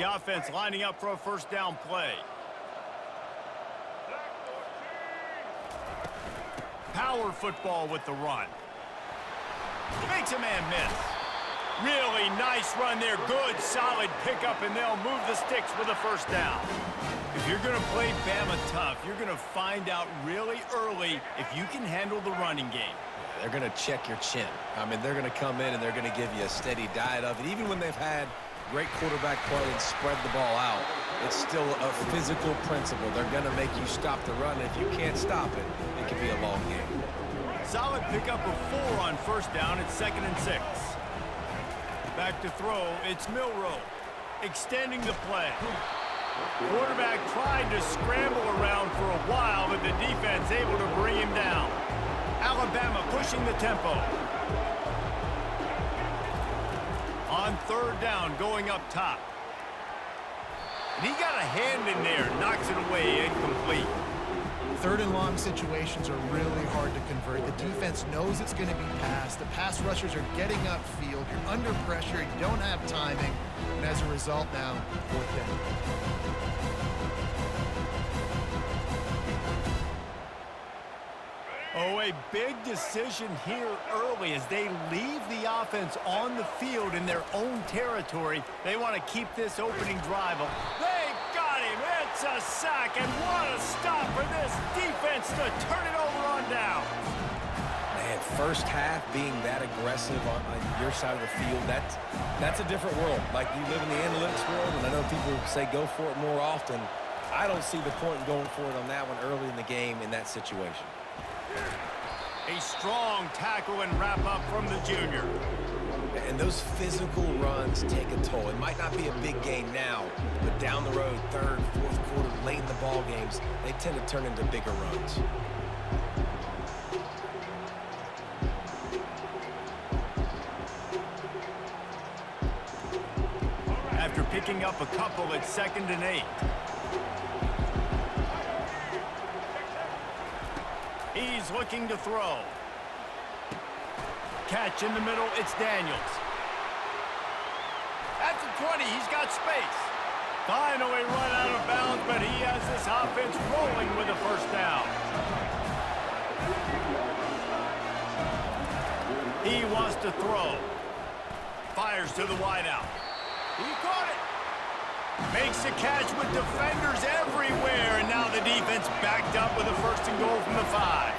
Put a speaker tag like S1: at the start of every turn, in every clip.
S1: The offense lining up for a first down play. Power football with the run. Makes a man miss. Really nice run there. Good, solid pickup, and they'll move the sticks with a first down. If you're going to play Bama tough, you're going to find out really early if you can handle the running game.
S2: They're going to check your chin. I mean, they're going to come in and they're going to give you a steady diet of it. Even when they've had great quarterback play and spread the ball out, it's still a physical principle. They're going to make you stop the run. If you can't stop it, it can be a long game.
S1: Solid pickup of 4 on first down. It's 2nd and 6. Back to throw. It's Milroe extending the play. Quarterback tried to scramble around for a while, but the defense able to bring him down. Alabama pushing the tempo. On 3rd down, going up top. And he got a hand in there, knocks it away, incomplete.
S3: 3rd and long situations are really hard to convert. The defense knows it's going to be passed. The pass rushers are getting upfield. You're under pressure. You don't have timing. And as a result now, 4th down.
S1: Oh, a big decision here early as they leave the offense on the field in their own territory. They want to keep this opening drive. They got him. It's a sack, and what a stop for this defense to turn it over on down.
S2: Man, first half being that aggressive on your side of the field, that's a different world. Like, you live in the analytics world, and I know people say go for it more often. I don't see the point in going for it on that one early in the game in that situation.
S1: A strong tackle and wrap-up from the junior.
S2: And those physical runs take a toll. It might not be a big game now, but down the road, 3rd, 4th quarter, late in the ball games, they tend to turn into bigger runs.
S1: After picking up a couple, it's 2nd and 8. He's looking to throw. Catch in the middle, it's Daniels. At the 20, he's got space. Finally run out of bounds, but he has this offense rolling with a first down. He wants to throw. Fires to the wideout. He caught it. Makes a catch with defenders everywhere, and now the defense backed up with a 1st and goal from the 5.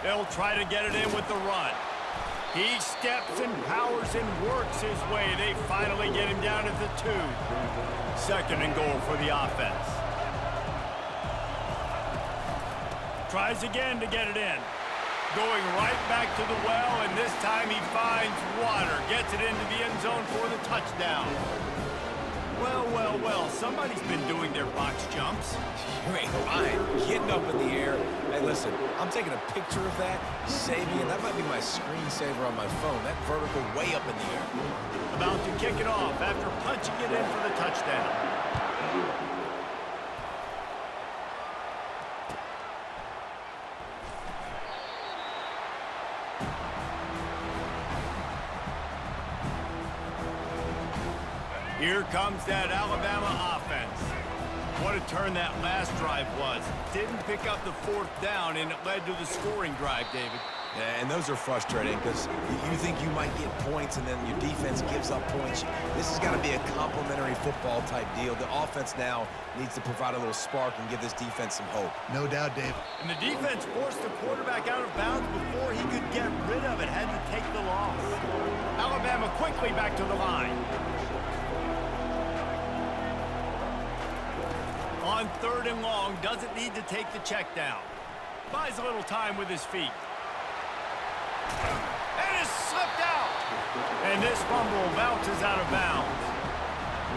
S1: They'll try to get it in with the run. He steps and powers and works his way. They finally get him down at the 2. 2nd and goal for the offense. Tries again to get it in. Going right back to the well, and this time he finds water. Gets it into the end zone for the touchdown. Well, well, well, somebody's been doing their box jumps.
S2: You ain't lying. Getting up in the air. Hey, listen, I'm taking a picture of that, saving it. That might be my screensaver on my phone. That vertical way up in the air.
S1: About to kick it off after punching it in for the touchdown. Here comes that Alabama offense. What a turn that last drive was. Didn't pick up the 4th down, and it led to the scoring drive, David.
S2: Yeah, and those are frustrating because you think you might get points and then your defense gives up points. This has got to be a complimentary football type deal. The offense now needs to provide a little spark and give this defense some hope.
S3: No doubt, Dave.
S1: And the defense forced the quarterback out of bounds before he could get rid of it. Had to take the loss. Alabama quickly back to the line. On 3rd and long, doesn't need to take the check down. Buys a little time with his feet. And it's slipped out. And this fumble bounces out of bounds.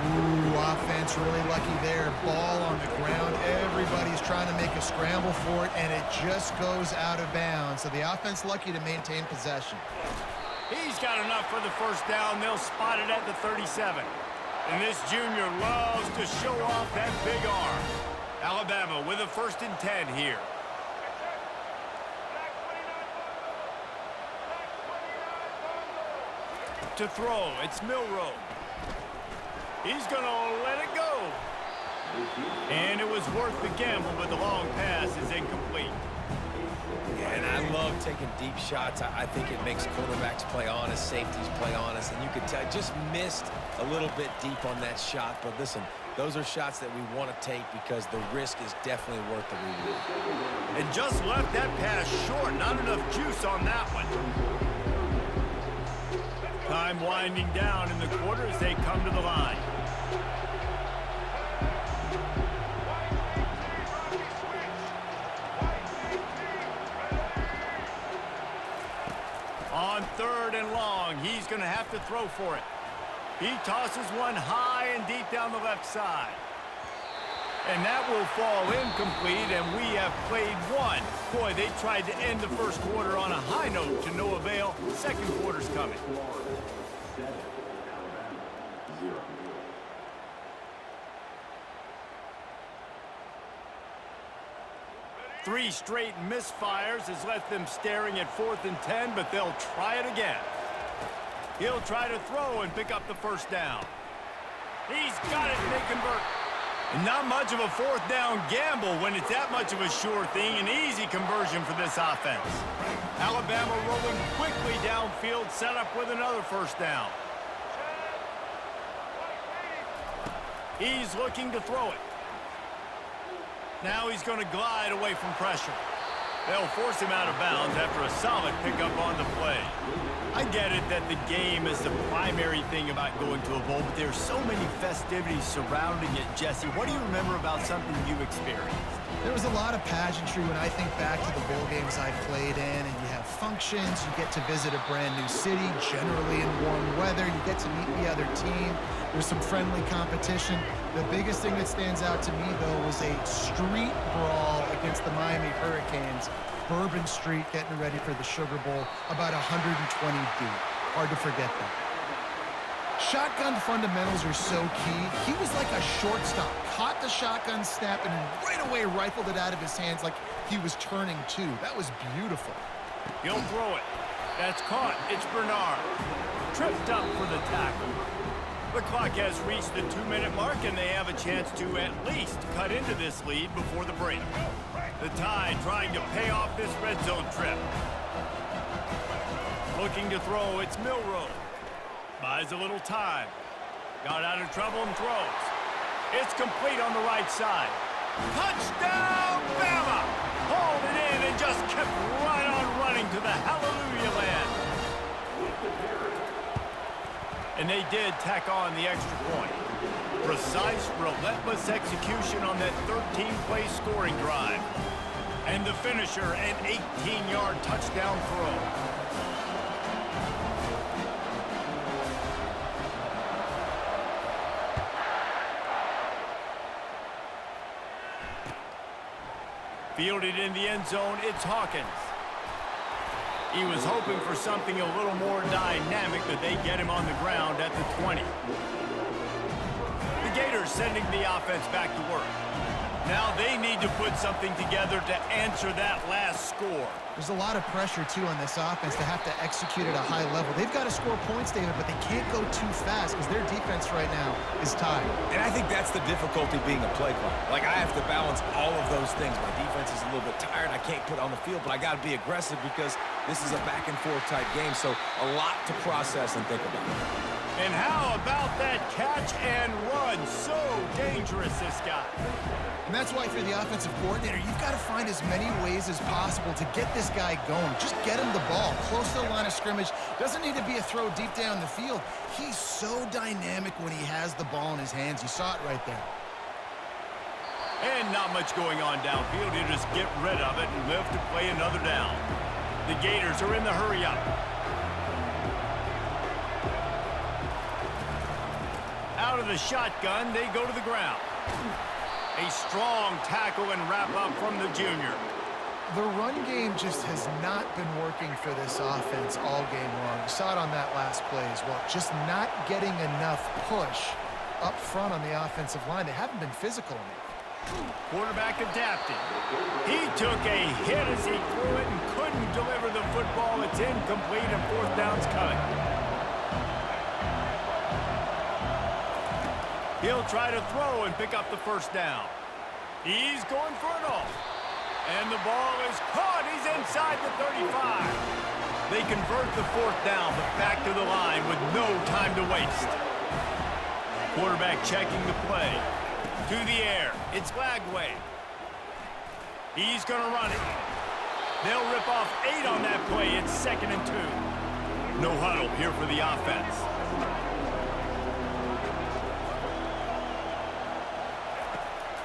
S3: Ooh, offense really lucky there. Ball on the ground. Everybody's trying to make a scramble for it, and it just goes out of bounds. So the offense lucky to maintain possession.
S1: He's got enough for the first down. They'll spot it at the 37. And this junior loves to show off that big arm. Alabama with a 1st and 10 here. To to throw. It's Milroe. He's going to let it go. And it was worth the gamble, but the long pass is incomplete.
S2: And I love taking deep shots. I think it makes quarterbacks play honest, safeties play honest, and you could tell just missed a little bit deep on that shot. But listen, those are shots that we want to take because the risk is definitely worth the reward.
S1: And just left that pass short. Not enough juice on that one. Time winding down in the quarter as they come to the line. On 3rd and long, he's going to have to throw for it. He tosses one high and deep down the left side. And that will fall incomplete, and we have played one. Boy, they tried to end the first quarter on a high note to no avail. Second quarter's coming. 3 straight misfires has left them staring at 4th and 10, but they'll try it again. He'll try to throw and pick up the first down. He's got it, and they convert. Not much of a 4th down gamble when it's that much of a sure thing. An easy conversion for this offense. Alabama rolling quickly downfield, set up with another first down. He's looking to throw it. Now he's going to glide away from pressure. They'll force him out of bounds after a solid pickup on the play. I get it that the game is the primary thing about going to a bowl, but there's so many festivities surrounding it. Jesse, what do you remember about something you experienced?
S3: There was a lot of pageantry when I think back to the bowl games I played in, and you have functions, you get to visit a brand new city, generally in warm weather, you get to meet the other team, there's some friendly competition. The biggest thing that stands out to me, though, was a street brawl against the Miami Hurricanes. Bourbon Street getting ready for the Sugar Bowl, about 120 deep. Hard to forget that. Shotgun fundamentals are so key. He was like a shortstop, caught the shotgun snap and right away rifled it out of his hands like he was turning two. That was beautiful.
S1: He'll throw it. That's caught. It's Bernard. Tripped up for the tackle. The clock has reached the 2-minute mark, and they have a chance to at least cut into this lead before the break. The Tide trying to pay off this red zone trip. Looking to throw, it's Milroe. Buys a little time. Got out of trouble and throws. It's complete on the right side. Touchdown, Bama! Hauled it in and just kept right on running to the hallelujah land. And they did tack on the extra point. Precise, relentless execution on that 13-play scoring drive. And the finisher, an 18-yard touchdown throw. Fielded in the end zone, it's Hawkins. He was hoping for something a little more dynamic, but they get him on the ground at the 20. The Gators sending the offense back to work. Now they need to put something together to answer that last score.
S3: There's a lot of pressure, too, on this offense to have to execute at a high level. They've got to score points, David, but they can't go too fast because their defense right now is tired.
S2: And I think that's the difficulty being a play caller. Like, I have to balance all of those things. My defense is a little bit tired. I can't put on the field, but I got to be aggressive because this is a back-and-forth type game, so a lot to process and think about.
S1: And how about that catch and run? So dangerous, this guy.
S3: And that's why for the offensive coordinator, you've got to find as many ways as possible to get this guy going. Just get him the ball close to the line of scrimmage. Doesn't need to be a throw deep down the field. He's so dynamic when he has the ball in his hands. You saw it right there.
S1: And not much going on downfield. You just get rid of it and live to play another down. The Gators are in the hurry-up. Out of the shotgun, they go to the ground. A strong tackle and wrap-up from the junior.
S3: The run game just has not been working for this offense all game long. You saw it on that last play as well. Just not getting enough push up front on the offensive line. They haven't been physical enough.
S1: Quarterback adapted. He took a hit as he threw it and couldn't deliver the football. It's incomplete and 4th down's coming. He'll try to throw and pick up the first down. He's going for it all. And the ball is caught. He's inside the 35. They convert the fourth down, but back to the line with no time to waste. Quarterback checking the play. To the air. It's Lagway. He's going to run it. They'll rip off 8 on that play. It's 2nd and 2. No huddle here for the offense.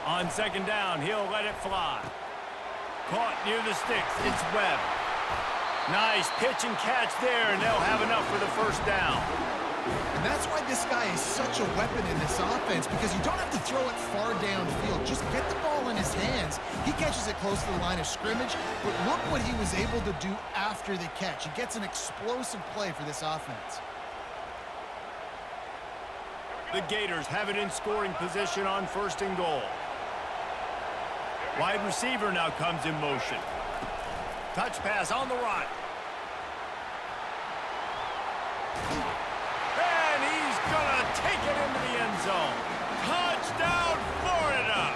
S1: On 2nd down, he'll let it fly. Caught near the sticks. It's Webb. Nice pitch and catch there, and they'll have enough for the first down.
S3: And that's why this guy is such a weapon in this offense, because you don't have to throw it far downfield. Just get the ball in his hands. He catches it close to the line of scrimmage, but look what he was able to do after the catch. He gets an explosive play for this offense.
S1: The Gators have it in scoring position on 1st and goal. Wide receiver now comes in motion. Touch pass on the run. And he's going to take it into the end zone. Touchdown, Florida!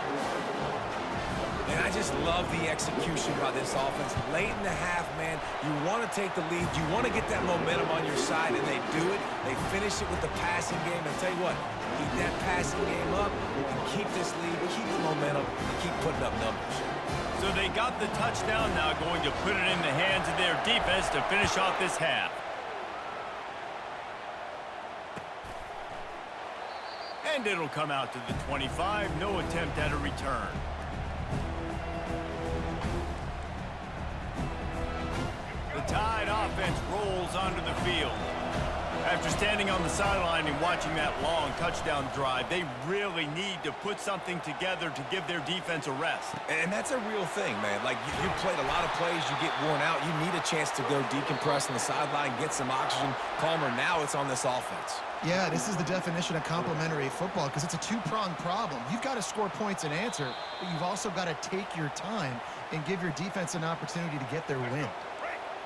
S2: And I just love the execution by this offense. Late in the half, man, you want to take the lead. You want to get that momentum on your side, and they do it. They finish it with the passing game. And tell you what, keep that passing game up. You can keep this lead, keep the momentum, and keep putting up numbers.
S1: So they got the touchdown, now going to put it in the hands of their defense to finish off this half. And it'll come out to the 25. No attempt at a return. The Tide offense rolls onto the field. After standing on the sideline and watching that long touchdown drive, they really need to put something together to give their defense a rest.
S2: And that's a real thing, man. Like, you played a lot of plays, you get worn out. You need a chance to go decompress on the sideline, get some oxygen, calmer. Now it's on this offense.
S3: Yeah, this is the definition of complementary football, because it's a two-pronged problem. You've got to score points and answer, but you've also got to take your time and give your defense an opportunity to get their win.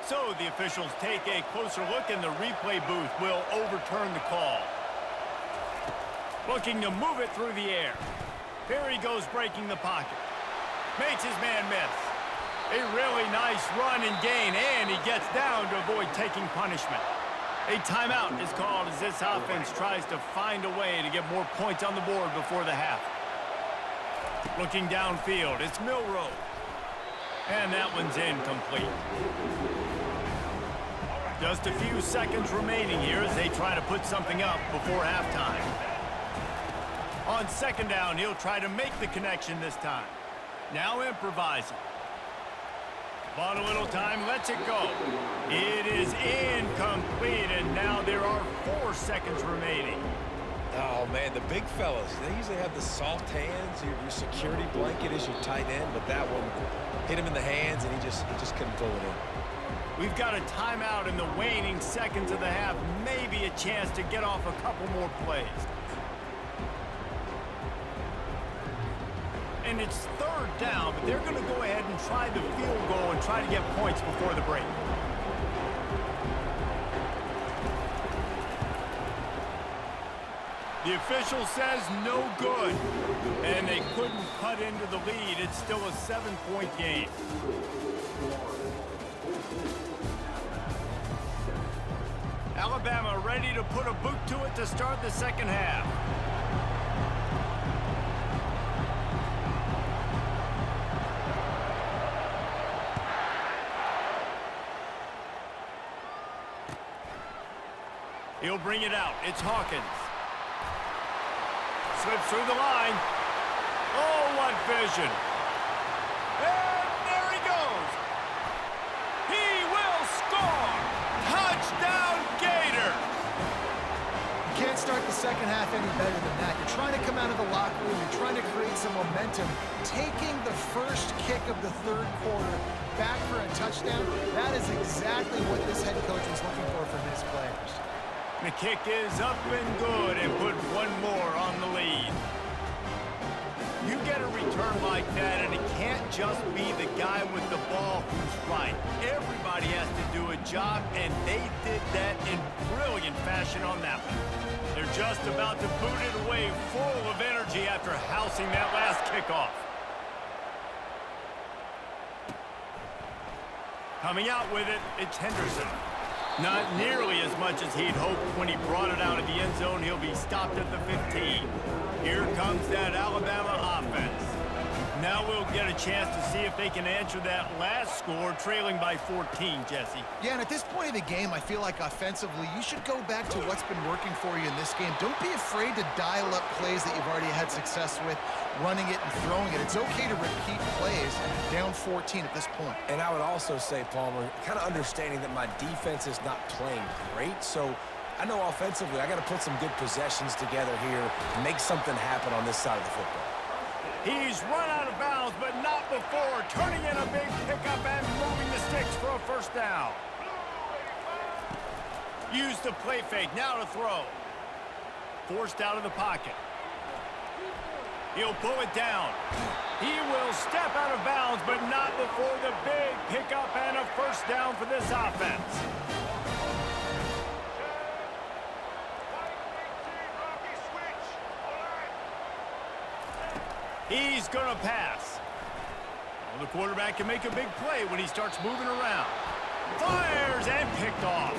S1: So the officials take a closer look, and the replay booth will overturn the call. Looking to move it through the air. Here he goes, breaking the pocket. Makes his man miss. A really nice run and gain, and he gets down to avoid taking punishment. A timeout is called as this offense tries to find a way to get more points on the board before the half. Looking downfield, it's Milroe. And that one's incomplete. Just a few seconds remaining here as they try to put something up before halftime. On 2nd down, he'll try to make the connection this time. Now improvising. Bought a little time, lets it go. It is incomplete, and now there are 4 seconds remaining.
S2: Oh, man, the big fellas, they usually have the soft hands. Your security blanket is your tight end, but that one hit him in the hands, and he just couldn't pull it in.
S1: We've got a timeout in the waning seconds of the half. Maybe a chance to get off a couple more plays. And it's 3rd down, but they're going to go ahead and try the field goal and try to get points before the break. The official says no good, and they couldn't cut into the lead. It's still a 7-point game. Alabama ready to put a boot to it to start the 2nd half. He'll bring it out. It's Hawkins. Slips through the line. Oh, what vision. And there he goes. He will score. Touchdown, Gators.
S3: You can't start the 2nd half any better than that. You're trying to come out of the locker room. You're trying to create some momentum. Taking the first kick of the 3rd quarter back for a touchdown, that is exactly what this head coach was looking for from his players.
S1: The kick is up and good, and put one more on the lead. You get a return like that, and it can't just be the guy with the ball who's right. Everybody has to do a job, and they did that in brilliant fashion on that one. Their they're just about to boot it away full of energy after housing that last kickoff. Coming out with it, it's Henderson. Not nearly as much as he'd hoped when he brought it out of the end zone. He'll be stopped at the 15. Here comes that Alabama offense. Now we'll get a chance to see if they can answer that last score, trailing by 14, Jesse.
S3: Yeah, and at this point of the game, I feel like offensively, you should go back to what's been working for you in this game. Don't be afraid to dial up plays that you've already had success with, running it and throwing it. It's okay to repeat plays down 14 at this point.
S2: And I would also say, Palmer, kind of understanding that my defense is not playing great, so I know offensively I got to put some good possessions together here, make something happen on this side of the football.
S1: He's run out of bounds, but not before turning in a big pickup and moving the sticks for a first down. Use the play fake, now to throw. Forced out of the pocket. He'll pull it down. He will step out of bounds, but not before the big pickup and a first down for this offense. He's going to pass. Well, the quarterback can make a big play when he starts moving around. Fires and picked off.